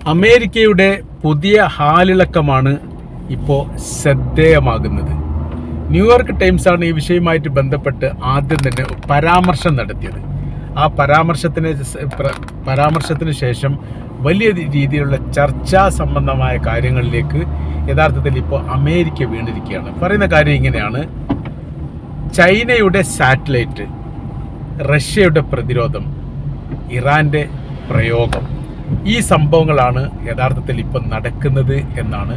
അമേരിക്കയുടെ പുതിയ ഹാലിളക്കമാണ് ഇപ്പോൾ ശ്രദ്ധേയമാകുന്നത്. ന്യൂയോർക്ക് ടൈംസാണ് ഈ വിഷയവുമായിട്ട് ബന്ധപ്പെട്ട് ആദ്യം തന്നെ പരാമർശം നടത്തിയത്. ആ പരാമർശത്തിന് ശേഷം വലിയ രീതിയിലുള്ള ചർച്ചാ സംബന്ധമായ കാര്യങ്ങളിലേക്ക് യഥാർത്ഥത്തിൽ ഇപ്പോൾ അമേരിക്ക വീണിരിക്കുകയാണ്. പറയുന്ന കാര്യം ഇങ്ങനെയാണ്: ചൈനയുടെ സാറ്റലൈറ്റ്, റഷ്യയുടെ പ്രതിരോധം, ഇറാൻ്റെ പ്രയോഗം, ഈ സംഭവങ്ങളാണ് യഥാർത്ഥത്തിൽ ഇപ്പം നടക്കുന്നത് എന്നാണ്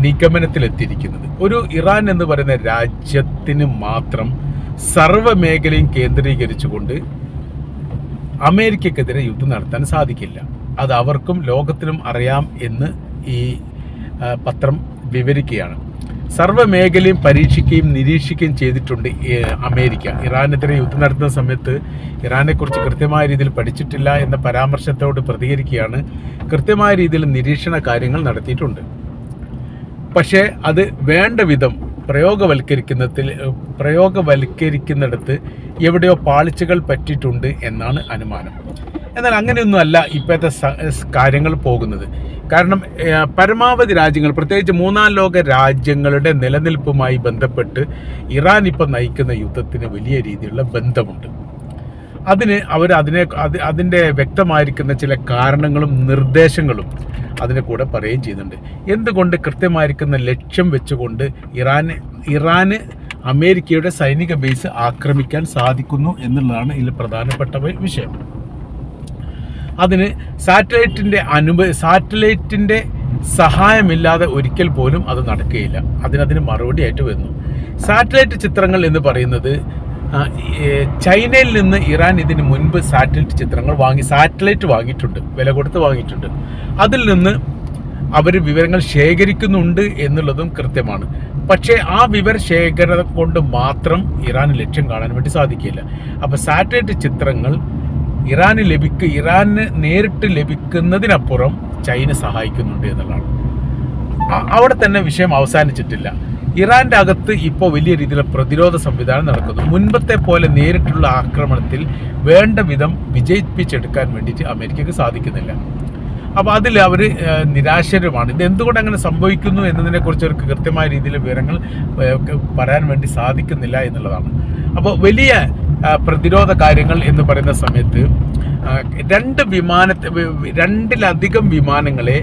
നിഗമനത്തിലെത്തിയിരിക്കുന്നത്. ഒരു ഇറാൻ എന്ന് പറയുന്ന രാജ്യത്തിന് മാത്രം സർവ്വമേഖലയും കേന്ദ്രീകരിച്ചുകൊണ്ട് അമേരിക്കക്കെതിരെ യുദ്ധം നടത്താൻ സാധിക്കില്ല. അത് അവർക്കും ലോകത്തിനും അറിയാം എന്ന് ഈ പത്രം വിവരിക്കുകയാണ്. സർവ്വമേഖലയും പരീക്ഷിക്കുകയും നിരീക്ഷിക്കുകയും ചെയ്തിട്ടുണ്ട് അമേരിക്ക. ഇറാനെതിരെ യുദ്ധം നടത്തുന്ന സമയത്ത് ഇറാനെക്കുറിച്ച് കൃത്യമായ രീതിയിൽ പഠിച്ചിട്ടില്ല എന്ന പരാമർശത്തോട് പ്രതികരിക്കുകയാണ്. കൃത്യമായ രീതിയിൽ നിരീക്ഷണ കാര്യങ്ങൾ നടത്തിയിട്ടുണ്ട്. പക്ഷേ അത് വേണ്ട വിധം പ്രയോഗവൽക്കരിക്കുന്നിടത്ത് എവിടെയോ പാളിച്ചകൾ പറ്റിയിട്ടുണ്ട് എന്നാണ് അനുമാനം. എന്നാൽ അങ്ങനെയൊന്നുമല്ല ഇപ്പോഴത്തെ കാര്യങ്ങൾ പോകുന്നത്. കാരണം പരമാവധി രാജ്യങ്ങൾ, പ്രത്യേകിച്ച് മൂന്നാം ലോക രാജ്യങ്ങളുടെ നിലനിൽപ്പുമായി ബന്ധപ്പെട്ട് ഇറാൻ ഇപ്പം നയിക്കുന്ന യുദ്ധത്തിന് വലിയ രീതിയിലുള്ള ബന്ധമുണ്ട്. അതിന് അതിൻ്റെ വ്യക്തമായിരിക്കുന്ന ചില കാരണങ്ങളും നിർദ്ദേശങ്ങളും അതിനെ കൂടെ പറയുകയും ചെയ്യുന്നുണ്ട്. എന്തുകൊണ്ട് കൃത്യമായിരിക്കുന്ന ലക്ഷ്യം വെച്ചുകൊണ്ട് ഇറാന് അമേരിക്കയുടെ സൈനിക ബേസ് ആക്രമിക്കാൻ സാധിക്കുന്നു എന്നുള്ളതാണ് ഇതിൽ പ്രധാനപ്പെട്ട വിഷയം. അതിന് സാറ്റലൈറ്റിൻ്റെ സഹായമില്ലാതെ ഒരിക്കൽ പോലും അത് നടക്കുകയില്ല. അതിന് മറുപടിയായിട്ട് വരുന്നു. സാറ്റലൈറ്റ് ചിത്രങ്ങൾ എന്ന് പറയുന്നത് ചൈനയിൽ നിന്ന് ഇറാൻ ഇതിന് മുൻപ് സാറ്റലൈറ്റ് വാങ്ങിയിട്ടുണ്ട്, വില കൊടുത്ത് വാങ്ങിയിട്ടുണ്ട്. അതിൽ നിന്ന് അവർ വിവരങ്ങൾ ശേഖരിക്കുന്നുണ്ട് എന്നുള്ളതും കൃത്യമാണ്. പക്ഷേ ആ വിവര ശേഖരണം കൊണ്ട് മാത്രം ഇറാന് ലക്ഷ്യം കാണാൻ വേണ്ടി സാധിക്കില്ല. അപ്പോൾ സാറ്റലൈറ്റ് ചിത്രങ്ങൾ ഇറാന് നേരിട്ട് ലഭിക്കുന്നതിനപ്പുറം ചൈന സഹായിക്കുന്നുണ്ട് എന്നുള്ളതാണ്. അവിടെ തന്നെ വിഷയം അവസാനിച്ചിട്ടില്ല. ഇറാൻ്റെ അകത്ത് ഇപ്പോൾ വലിയ രീതിയിലുള്ള പ്രതിരോധ സംവിധാനം നടക്കുന്നു. മുൻപത്തെ പോലെ നേരിട്ടുള്ള ആക്രമണത്തിൽ വേണ്ട വിധം വിജയിപ്പിച്ചെടുക്കാൻ വേണ്ടിയിട്ട് അമേരിക്കക്ക് സാധിക്കുന്നില്ല. അപ്പോൾ അതിൽ അവർ നിരാശരുമാണ്. ഇത് എന്തുകൊണ്ട് അങ്ങനെ സംഭവിക്കുന്നു എന്നതിനെക്കുറിച്ച് അവർക്ക് കൃത്യമായ രീതിയിൽ വിവരങ്ങൾ പറയാൻ വേണ്ടി സാധിക്കുന്നില്ല എന്നുള്ളതാണ്. അപ്പോൾ വലിയ പ്രതിരോധ കാര്യങ്ങൾ എന്ന് പറയുന്ന സമയത്ത് രണ്ടിലധികം വിമാനങ്ങളെ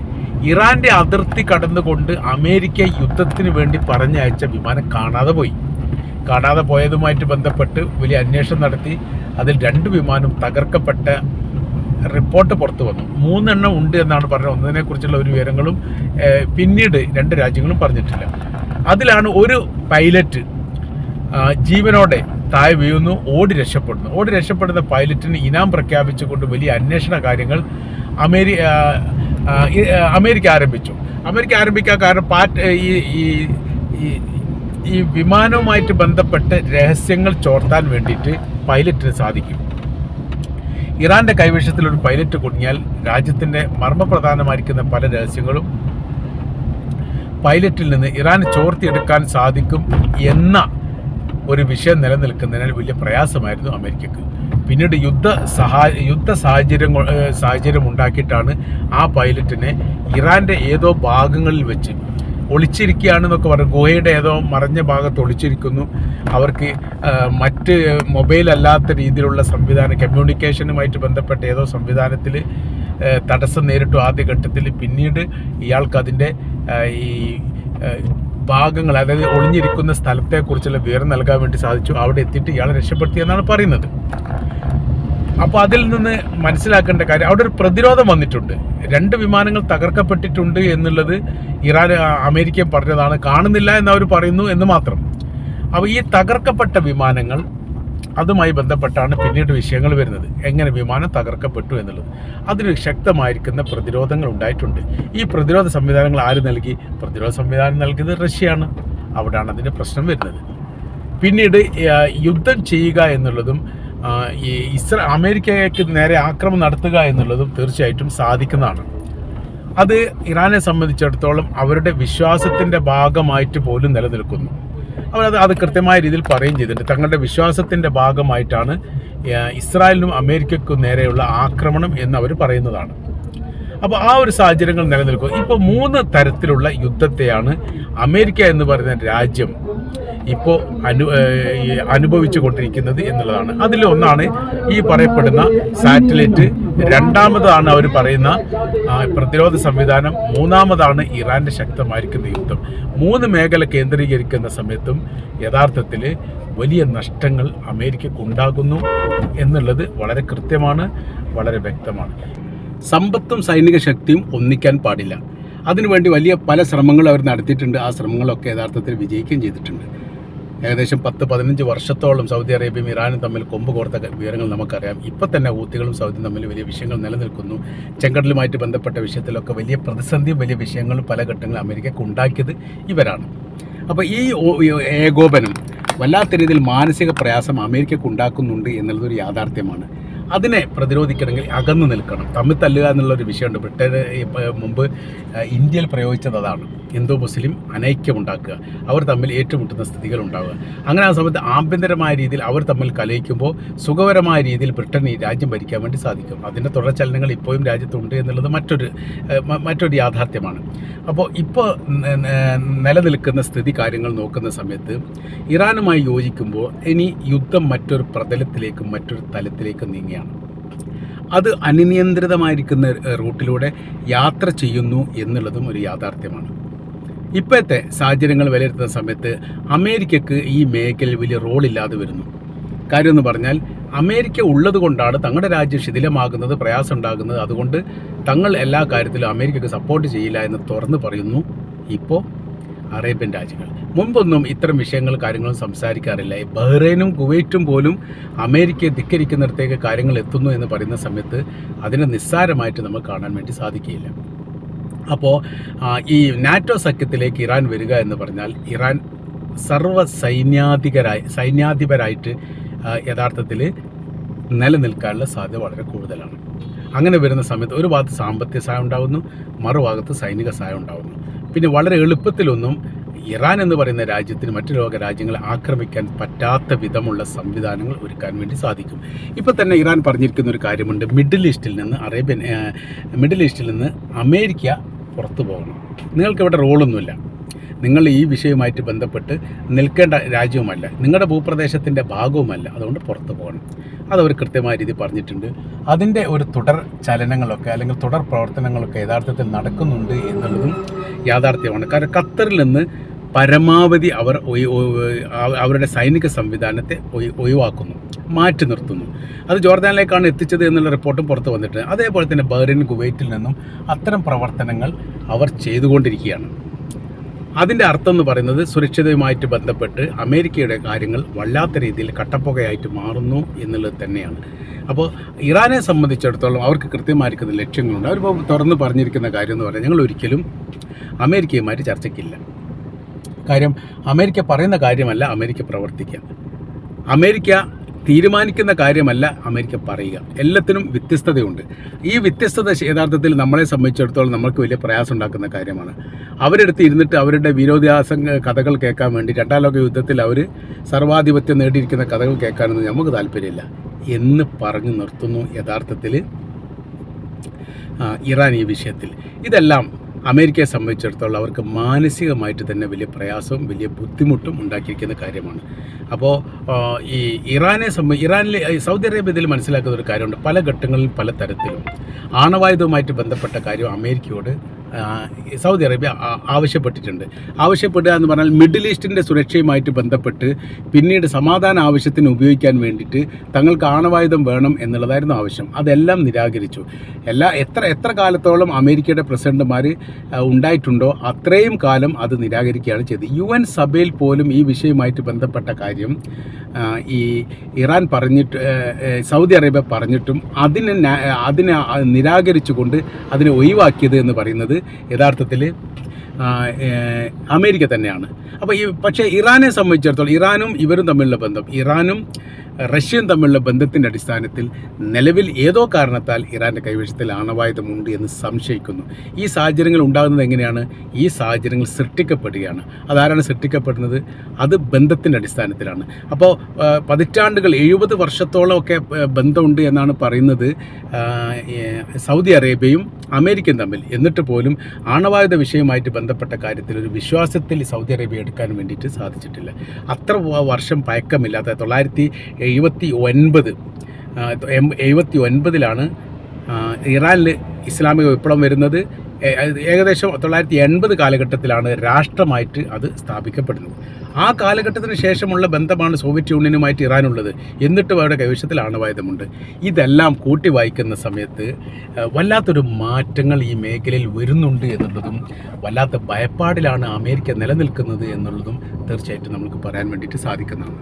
ഇറാന്റെ അതിർത്തി കടന്നുകൊണ്ട് അമേരിക്ക യുദ്ധത്തിന് വേണ്ടി പറഞ്ഞയച്ച വിമാനം കാണാതെ പോയതുമായിട്ട് ബന്ധപ്പെട്ട് വലിയ അന്വേഷണം നടത്തി. അതിൽ 2 വിമാനം തകർക്കപ്പെട്ട റിപ്പോർട്ട് പുറത്തു വന്നു. 3 എണ്ണം ഉണ്ട് എന്നാണ് പറഞ്ഞത്. ഒന്നിനെക്കുറിച്ചുള്ള ഒരു വിവരങ്ങളും പിന്നീട് 2 രാജ്യങ്ങളും പറഞ്ഞിട്ടില്ല. അതിലാണ് ഒരു പൈലറ്റ് ജീവനോടെ താഴെ വീഴുന്നു, ഓടി രക്ഷപ്പെടുന്ന പൈലറ്റിന് ഇനാം പ്രഖ്യാപിച്ചുകൊണ്ട് വലിയ അന്വേഷണ കാര്യങ്ങൾ അമേരിക്ക ആരംഭിക്കാൻ കാരണം ഈ വിമാനവുമായിട്ട് ബന്ധപ്പെട്ട് രഹസ്യങ്ങൾ ചോർത്താൻ വേണ്ടിയിട്ട് പൈലറ്റിന് സാധിക്കും. ഇറാന്റെ കൈവശത്തിൽ ഒരു പൈലറ്റ് കുടുങ്ങിയാൽ രാജ്യത്തിൻ്റെ മർമ്മപ്രധാനമായിരിക്കുന്ന പല രഹസ്യങ്ങളും പൈലറ്റിൽ നിന്ന് ഇറാൻ ചോർത്തിയെടുക്കാൻ സാധിക്കും എന്ന ഒരു വിഷയം നിലനിൽക്കുന്നതിനാൽ വലിയ പ്രയാസമായിരുന്നു അമേരിക്കക്ക്. പിന്നീട് യുദ്ധ സാഹചര്യം ഉണ്ടാക്കിയിട്ടാണ് ആ പൈലറ്റിനെ ഇറാൻ്റെ ഏതോ ഭാഗങ്ങളിൽ വെച്ച് ഒളിച്ചിരിക്കുകയാണെന്നൊക്കെ പറഞ്ഞു. ഗുഹയുടെ ഏതോ മറഞ്ഞ ഭാഗത്ത് ഒളിച്ചിരിക്കുന്നു. അവർക്ക് മറ്റ് മൊബൈൽ അല്ലാത്ത രീതിയിലുള്ള കമ്മ്യൂണിക്കേഷനുമായിട്ട് ബന്ധപ്പെട്ട ഏതോ സംവിധാനത്തിൽ തടസ്സം നേരിട്ടു ആദ്യഘട്ടത്തിൽ. പിന്നീട് ഇയാൾക്ക് അതിൻ്റെ ഈ ഭാഗങ്ങൾ, അതായത് ഒളിഞ്ഞിരിക്കുന്ന സ്ഥലത്തെക്കുറിച്ചുള്ള വിവരം നൽകാൻ വേണ്ടി സാധിച്ചു. അവിടെ എത്തിയിട്ട് ഇയാളെ രക്ഷപ്പെടുത്തിയെന്നാണ് പറയുന്നത്. അപ്പോൾ അതിൽ നിന്ന് മനസ്സിലാക്കേണ്ട കാര്യം, അവിടെ ഒരു പ്രതിരോധം വന്നിട്ടുണ്ട്. 2 വിമാനങ്ങൾ തകർക്കപ്പെട്ടിട്ടുണ്ട് എന്നുള്ളത് അമേരിക്ക പറഞ്ഞതാണ്. കാണുന്നില്ല എന്നവർ പറയുന്നു എന്ന് മാത്രം. അപ്പോൾ ഈ തകർക്കപ്പെട്ട വിമാനങ്ങൾ, അതുമായി ബന്ധപ്പെട്ടാണ് പിന്നീട് വിഷയങ്ങൾ വരുന്നത്. എങ്ങനെ വിമാനം തകർക്കപ്പെട്ടു എന്നുള്ളത്. അതിന് ശക്തമായിരിക്കുന്ന പ്രതിരോധങ്ങൾ ഉണ്ടായിട്ടുണ്ട്. ഈ പ്രതിരോധ സംവിധാനങ്ങൾ ആര് നൽകി? പ്രതിരോധ സംവിധാനം നൽകിയത് റഷ്യയാണ്. അവിടെയാണ് അതിൻ്റെ പ്രശ്നം വരുന്നത്. പിന്നീട് യുദ്ധം ചെയ്യുക എന്നുള്ളതും അമേരിക്കയ്ക്ക് നേരെ ആക്രമണം നടത്തുക എന്നുള്ളതും തീർച്ചയായിട്ടും സാധിക്കുന്നതാണ്. അത് ഇറാനെ സംബന്ധിച്ചിടത്തോളം അവരുടെ വിശ്വാസത്തിൻ്റെ ഭാഗമായിട്ട് പോലും നിലനിൽക്കുന്നു. അത് കൃത്യമായ രീതിയിൽ പറയുകയും ചെയ്തിട്ടുണ്ട്. തങ്ങളുടെ വിശ്വാസത്തിൻ്റെ ഭാഗമായിട്ടാണ് ഇസ്രായേലിനും അമേരിക്കയ്ക്കും നേരെയുള്ള ആക്രമണം എന്ന് അവർ പറയുന്നതാണ്. അപ്പോൾ ആ ഒരു സാഹചര്യങ്ങൾ നിലനിൽക്കും. ഇപ്പോൾ 3 തരത്തിലുള്ള യുദ്ധത്തെയാണ് അമേരിക്ക എന്ന് പറയുന്ന രാജ്യം ഇപ്പോൾ അനുഭവിച്ചു കൊണ്ടിരിക്കുന്നത് എന്നുള്ളതാണ്. അതിലൊന്നാണ് ഈ പറയപ്പെടുന്ന സാറ്റലൈറ്റ്, രണ്ടാമതാണ് അവർ പറയുന്ന പ്രതിരോധ സംവിധാനം, മൂന്നാമതാണ് ഇറാൻ്റെ ശക്തമായിരിക്കുന്ന യുദ്ധം. 3 മേഖല കേന്ദ്രീകരിക്കുന്ന സമയത്തും യഥാർത്ഥത്തിൽ വലിയ നഷ്ടങ്ങൾ അമേരിക്കക്കുണ്ടാകുന്നു എന്നുള്ളത് വളരെ കൃത്യമാണ്, വളരെ വ്യക്തമാണ്. സമ്പത്തും സൈനിക ശക്തിയും ഒന്നിക്കാൻ പാടില്ല. അതിനുവേണ്ടി വലിയ പല ശ്രമങ്ങളും അവർ നടത്തിയിട്ടുണ്ട്. ആ ശ്രമങ്ങളൊക്കെ യഥാർത്ഥത്തിൽ വിജയിക്കുകയും ചെയ്തിട്ടുണ്ട്. ഏകദേശം 10-15 വർഷത്തോളം സൗദി അറേബ്യയും ഇറാനും തമ്മിൽ കൊമ്പ് കോർത്ത വിവരങ്ങൾ നമുക്കറിയാം. ഇപ്പം തന്നെ ഹൂത്തികളും സൗദിയും തമ്മിൽ വലിയ വിഷയങ്ങൾ നിലനിൽക്കുന്നു. ചെങ്കടലുമായിട്ട് ബന്ധപ്പെട്ട വിഷയത്തിലൊക്കെ വലിയ പ്രതിസന്ധിയും വലിയ വിഷയങ്ങളും പല ഘട്ടങ്ങളും അമേരിക്കക്ക് ഉണ്ടാക്കിയത് ഇവരാണ്. അപ്പോൾ ഈ ഏകോപനം വല്ലാത്ത രീതിയിൽ മാനസിക പ്രയാസം അമേരിക്കക്ക് ഉണ്ടാക്കുന്നുണ്ട് എന്നുള്ളതൊരു യാഥാർത്ഥ്യമാണ്. അതിനെ പ്രതിരോധിക്കണമെങ്കിൽ അകന്നു നിൽക്കണം. തമ്മിൽ തല്ലുക എന്നുള്ളൊരു വിഷയമുണ്ട്. ബ്രിട്ടന് മുമ്പ് ഇന്ത്യയിൽ പ്രയോഗിച്ചത് അതാണ്. ഹിന്ദു മുസ്ലിം അനൈക്യമുണ്ടാക്കുക, അവർ തമ്മിൽ ഏറ്റുമുട്ടുന്ന സ്ഥിതികൾ ഉണ്ടാവുക. അങ്ങനെ ആ സമയത്ത് ആഭ്യന്തരമായ രീതിയിൽ അവർ തമ്മിൽ കലയിക്കുമ്പോൾ സുഖകരമായ രീതിയിൽ ബ്രിട്ടൻ ഈ രാജ്യം ഭരിക്കാൻ വേണ്ടി സാധിക്കും. അതിൻ്റെ തുടർചലനങ്ങൾ ഇപ്പോഴും രാജ്യത്തുണ്ട് എന്നുള്ളത് മറ്റൊരു യാഥാർത്ഥ്യമാണ്. അപ്പോൾ ഇപ്പോൾ നിലനിൽക്കുന്ന സ്ഥിതി കാര്യങ്ങൾ നോക്കുന്ന സമയത്ത് ഇറാനുമായി യോജിക്കുമ്പോൾ ഇനി യുദ്ധം മറ്റൊരു പ്രതലത്തിലേക്കും മറ്റൊരു തലത്തിലേക്കും നീങ്ങിയാണ്. അത് അനിയന്ത്രിതമായിരിക്കുന്ന റൂട്ടിലൂടെ യാത്ര ചെയ്യുന്നു എന്നുള്ളതും ഒരു യാഥാർത്ഥ്യമാണ്. ഇപ്പോഴത്തെ സാഹചര്യങ്ങൾ വിലയിരുത്തുന്ന സമയത്ത് അമേരിക്കക്ക് ഈ മേഖലയിൽ വലിയ റോളില്ലാതെ വരുന്നു. കാര്യം എന്ന് പറഞ്ഞാൽ അമേരിക്ക ഉള്ളത് കൊണ്ടാണ് തങ്ങളുടെ രാജ്യം ശിഥിലമാകുന്നത്, പ്രയാസം ഉണ്ടാകുന്നത്. അതുകൊണ്ട് തങ്ങൾ എല്ലാ കാര്യത്തിലും അമേരിക്കക്ക് സപ്പോർട്ട് ചെയ്യില്ല എന്ന് തുറന്ന് പറയുന്നു ഇപ്പോൾ അറേബ്യൻ രാജ്യങ്ങൾ. മുൻപൊന്നും ഇത്തരം വിഷയങ്ങൾ കാര്യങ്ങളും സംസാരിക്കാറില്ല. ബഹ്റൈനും കുവൈറ്റും പോലും അമേരിക്കയെ ധിക്കരിക്കുന്നിടത്തേക്ക് കാര്യങ്ങൾ എത്തുന്നു എന്ന് പറയുന്ന സമയത്ത് അതിനെ നിസ്സാരമായിട്ട് നമുക്ക് കാണാൻ വേണ്ടി സാധിക്കുകയില്ല. അപ്പോൾ ഈ നാറ്റോ സഖ്യത്തിലേക്ക് ഇറാൻ വരിക എന്ന് പറഞ്ഞാൽ ഇറാൻ സൈന്യാധിപരായിട്ട് യഥാർത്ഥത്തിൽ നിലനിൽക്കാനുള്ള സാധ്യത വളരെ കൂടുതലാണ്. അങ്ങനെ വരുന്ന സമയത്ത് ഒരു ഭാഗത്ത് സാമ്പത്തിക സഹായം ഉണ്ടാകുന്നു, മറുഭാഗത്ത് സൈനിക സഹായം ഉണ്ടാകുന്നു. പിന്നെ വളരെ എളുപ്പത്തിലൊന്നും ഇറാൻ എന്ന് പറയുന്ന രാജ്യത്തിന് മറ്റു ലോക രാജ്യങ്ങളെ ആക്രമിക്കാൻ പറ്റാത്ത വിധമുള്ള സംവിധാനങ്ങൾ ഒരുക്കാൻ വേണ്ടി സാധിക്കും. ഇപ്പോൾ തന്നെ ഇറാൻ പറഞ്ഞിരിക്കുന്ന ഒരു കാര്യമുണ്ട്. മിഡിൽ ഈസ്റ്റിൽ നിന്ന് അമേരിക്ക പുറത്തു പോകണം. നിങ്ങൾക്കിവിടെ റോളൊന്നുമില്ല, നിങ്ങൾ ഈ വിഷയവുമായിട്ട് ബന്ധപ്പെട്ട് നിൽക്കേണ്ട രാജ്യവുമല്ല, നിങ്ങളുടെ ഭൂപ്രദേശത്തിൻ്റെ ഭാഗവുമല്ല, അതുകൊണ്ട് പുറത്തു പോകണം. അതവർ കൃത്യമായ രീതി പറഞ്ഞിട്ടുണ്ട്. അതിൻ്റെ ഒരു തുടർ ചലനങ്ങളൊക്കെ അല്ലെങ്കിൽ തുടർ പ്രവർത്തനങ്ങളൊക്കെ യഥാർത്ഥത്തിൽ നടക്കുന്നുണ്ട് എന്നുള്ളതും യാഥാർത്ഥ്യമാണ്. കാരണം ഖത്തറിൽ നിന്ന് പരമാവധി അവർ അവരുടെ സൈനിക സംവിധാനത്തെ ഒഴിവാക്കുന്നു, മാറ്റി നിർത്തുന്നു. അത് ജോർദാനിലേക്കാണ് എത്തിച്ചത് എന്നുള്ള റിപ്പോർട്ടും പുറത്തു വന്നിട്ടുണ്ട്. അതേപോലെ തന്നെ ബഹ്റൈൻ, കുവൈറ്റിൽ നിന്നും അത്തരം പ്രവർത്തനങ്ങൾ അവർ ചെയ്തുകൊണ്ടിരിക്കുകയാണ്. അതിൻ്റെ അർത്ഥം എന്ന് പറയുന്നത് സുരക്ഷിതയുമായിട്ട് ബന്ധപ്പെട്ട് അമേരിക്കയുടെ കാര്യങ്ങൾ വല്ലാത്ത രീതിയിൽ കട്ടപ്പുകയായിട്ട് മാറുന്നു എന്നുള്ളത് തന്നെയാണ്. അപ്പോൾ ഇറാനെ സംബന്ധിച്ചിടത്തോളം അവർക്ക് കൃത്യമായിരിക്കുന്ന ലക്ഷ്യങ്ങളുണ്ട്. അവരിപ്പോൾ തുറന്ന് പറഞ്ഞിരിക്കുന്ന കാര്യം എന്ന് പറഞ്ഞാൽ ഞങ്ങൾ ഒരിക്കലും അമേരിക്കയുമായിട്ട് ചർച്ചയ്ക്കില്ല. കാര്യം അമേരിക്ക പറയുന്ന കാര്യമല്ല അമേരിക്ക പ്രവർത്തിക്കുക, അമേരിക്ക തീരുമാനിക്കുന്ന കാര്യമല്ല അമേരിക്ക പറയുക. എല്ലാത്തിനും വ്യത്യസ്തതയുണ്ട്. ഈ വ്യത്യസ്തത യഥാർത്ഥത്തിൽ നമ്മളെ സംബന്ധിച്ചിടത്തോളം നമ്മൾക്ക് വലിയ പ്രയാസം ഉണ്ടാക്കുന്ന കാര്യമാണ്. അവരെടുത്ത് ഇരുന്നിട്ട് അവരുടെ വിരോധാഭാസ കഥകൾ കേൾക്കാൻ വേണ്ടി 2ാം ലോക യുദ്ധത്തിൽ അവർ സർവാധിപത്യം നേടിയിരിക്കുന്ന കഥകൾ കേൾക്കാനൊന്നും നമുക്ക് താല്പര്യമില്ല എന്ന് പറഞ്ഞു നിർത്തുന്നു യഥാർത്ഥത്തിൽ ഇറാൻ ഈ വിഷയത്തിൽ. ഇതെല്ലാം അമേരിക്കയെ സംബന്ധിച്ചിടത്തോളം അവർക്ക് മാനസികമായിട്ട് തന്നെ വലിയ പ്രയാസവും വലിയ ബുദ്ധിമുട്ടും ഉണ്ടാക്കിയിരിക്കുന്ന കാര്യമാണ്. അപ്പോൾ ഈ ഇറാനിലെ സൗദി അറേബ്യ ഇതിൽ മനസ്സിലാക്കുന്ന ഒരു കാര്യമുണ്ട്. പല ഘട്ടങ്ങളിലും പല തരത്തിലും ആണവായുധവുമായിട്ട് ബന്ധപ്പെട്ട കാര്യം അമേരിക്കയോട് സൗദി അറേബ്യ ആവശ്യപ്പെടുക എന്ന് പറഞ്ഞാൽ മിഡിൽ ഈസ്റ്റിൻ്റെ സുരക്ഷയുമായിട്ട് ബന്ധപ്പെട്ട് പിന്നീട് സമാധാന ആവശ്യത്തിന് ഉപയോഗിക്കാൻ വേണ്ടിയിട്ട് തങ്ങൾക്ക് ആണവായുധം വേണം എന്നുള്ളതായിരുന്നു ആവശ്യം. അതെല്ലാം നിരാകരിച്ചു. എത്ര കാലത്തോളം അമേരിക്കയുടെ പ്രസിഡന്റുമാർ ഉണ്ടായിട്ടുണ്ടോ അത്രയും കാലം അത് നിരാകരിക്കുകയാണ് ചെയ്തത്. UN സഭയിൽ പോലും ഈ വിഷയവുമായിട്ട് ബന്ധപ്പെട്ട കാര്യം ഈ ഇറാൻ സൗദി അറേബ്യ പറഞ്ഞിട്ടും അതിനെ നിരാകരിച്ചുകൊണ്ട് അതിനെ ഒഴിവാക്കിയത് എന്ന് പറയുന്നത് യഥാർത്ഥത്തിൽ അമേരിക്ക തന്നെയാണ്. അപ്പോൾ പക്ഷേ ഇറാനെ സംബന്ധിച്ചിടത്തോളം ഇറാനും ഇവരും തമ്മിലുള്ള ബന്ധം, ഇറാനും റഷ്യയും തമ്മിലുള്ള ബന്ധത്തിൻ്റെ അടിസ്ഥാനത്തിൽ നിലവിൽ ഏതോ കാരണത്താൽ ഇറാൻ്റെ കൈവശത്തിൽ ആണവായുധമുണ്ട് എന്ന് സംശയിക്കുന്നു. ഈ സാഹചര്യങ്ങൾ ഉണ്ടാകുന്നത് എങ്ങനെയാണ്? ഈ സാഹചര്യങ്ങൾ സൃഷ്ടിക്കപ്പെടുകയാണ്. അതാരാണ് സൃഷ്ടിക്കപ്പെടുന്നത്? അത് ബന്ധത്തിൻ്റെ അടിസ്ഥാനത്തിലാണ്. അപ്പോൾ പതിറ്റാണ്ടുകൾ 70 വർഷത്തോളമൊക്കെ ബന്ധമുണ്ട് എന്നാണ് പറയുന്നത് സൗദി അറേബ്യയും അമേരിക്കയും തമ്മിൽ. എന്നിട്ട് പോലും ആണവായുധ വിഷയവുമായിട്ട് ബന്ധപ്പെട്ട കാര്യത്തിൽ ഒരു വിശ്വാസത്തിൽ സൗദി അറേബ്യ എടുക്കാൻ വേണ്ടിയിട്ട് സാധിച്ചിട്ടില്ല. അത്ര വർഷം പഴക്കമില്ലാത്ത 1979 ഇറാനിൽ ഇസ്ലാമിക വിപ്ലവം വരുന്നത്. ഏകദേശം 1980 കാലഘട്ടത്തിലാണ് രാഷ്ട്രമായിട്ട് അത് സ്ഥാപിക്കപ്പെടുന്നത്. ആ കാലഘട്ടത്തിന് ശേഷമുള്ള ബന്ധമാണ് സോവിയറ്റ് യൂണിയനുമായിട്ട് ഇറാനുള്ളത്. എന്നിട്ടും അവരുടെ കൈവശത്തിൽ ആണവായുധമുണ്ട്. ഇതെല്ലാം കൂട്ടി വായിക്കുന്ന സമയത്ത് വല്ലാത്തൊരു മാറ്റങ്ങൾ ഈ മേഖലയിൽ വരുന്നുണ്ട് എന്നുള്ളതും, വല്ലാത്ത ഭയപ്പാടിലാണ് അമേരിക്ക നിലനിൽക്കുന്നത് എന്നുള്ളതും തീർച്ചയായിട്ടും നമുക്ക് പറയാൻ വേണ്ടിയിട്ട് സാധിക്കുന്നതാണ്.